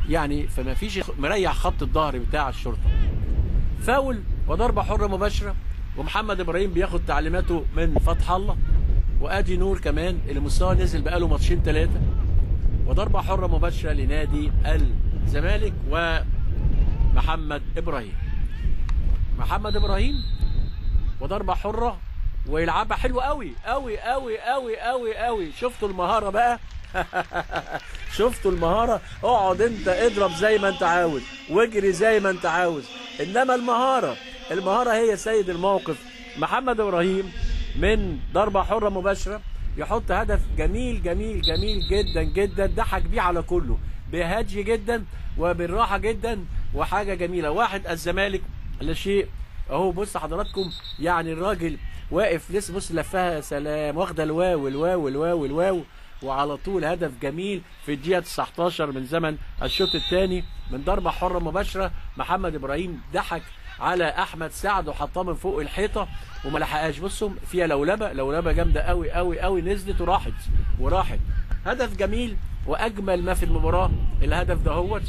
يعني فما فيش مريح خط الظهر بتاع الشرطه. فاول وضربه حره مباشره، ومحمد ابراهيم بياخد تعليماته من فتح الله، وادي نور كمان اللي مستواه نزل بقاله ماتشين ثلاثه، وضربه حره مباشره لنادي الزمالك ومحمد ابراهيم. محمد ابراهيم وضربه حره ويلعبها حلو قوي قوي قوي قوي قوي قوي. شفتوا المهاره بقى؟ شفتوا المهاره؟ اقعد انت اضرب زي ما انت عاوز واجري زي ما انت عاوز، انما المهاره هي سيد الموقف. محمد ابراهيم من ضربه حره مباشره يحط هدف جميل جميل جميل جدا جدا، ضحك بيه على كله بهدي جدا وبالراحه جدا وحاجه جميله. واحد الزمالك لا شيء اهو. بص حضراتكم، يعني الراجل واقف لسه، بص لفها سلام، واخده الواو الواو الواو الواو، وعلى طول هدف جميل في الدقيقه 19 من زمن الشوط الثاني من ضربه حره مباشره. محمد ابراهيم ضحك على احمد سعد وحطها من فوق الحيطه وما لحقهاش. بصوا فيها لولبه جامده قوي قوي قوي، نزلت وراحت. هدف جميل واجمل ما في المباراه الهدف دهوت.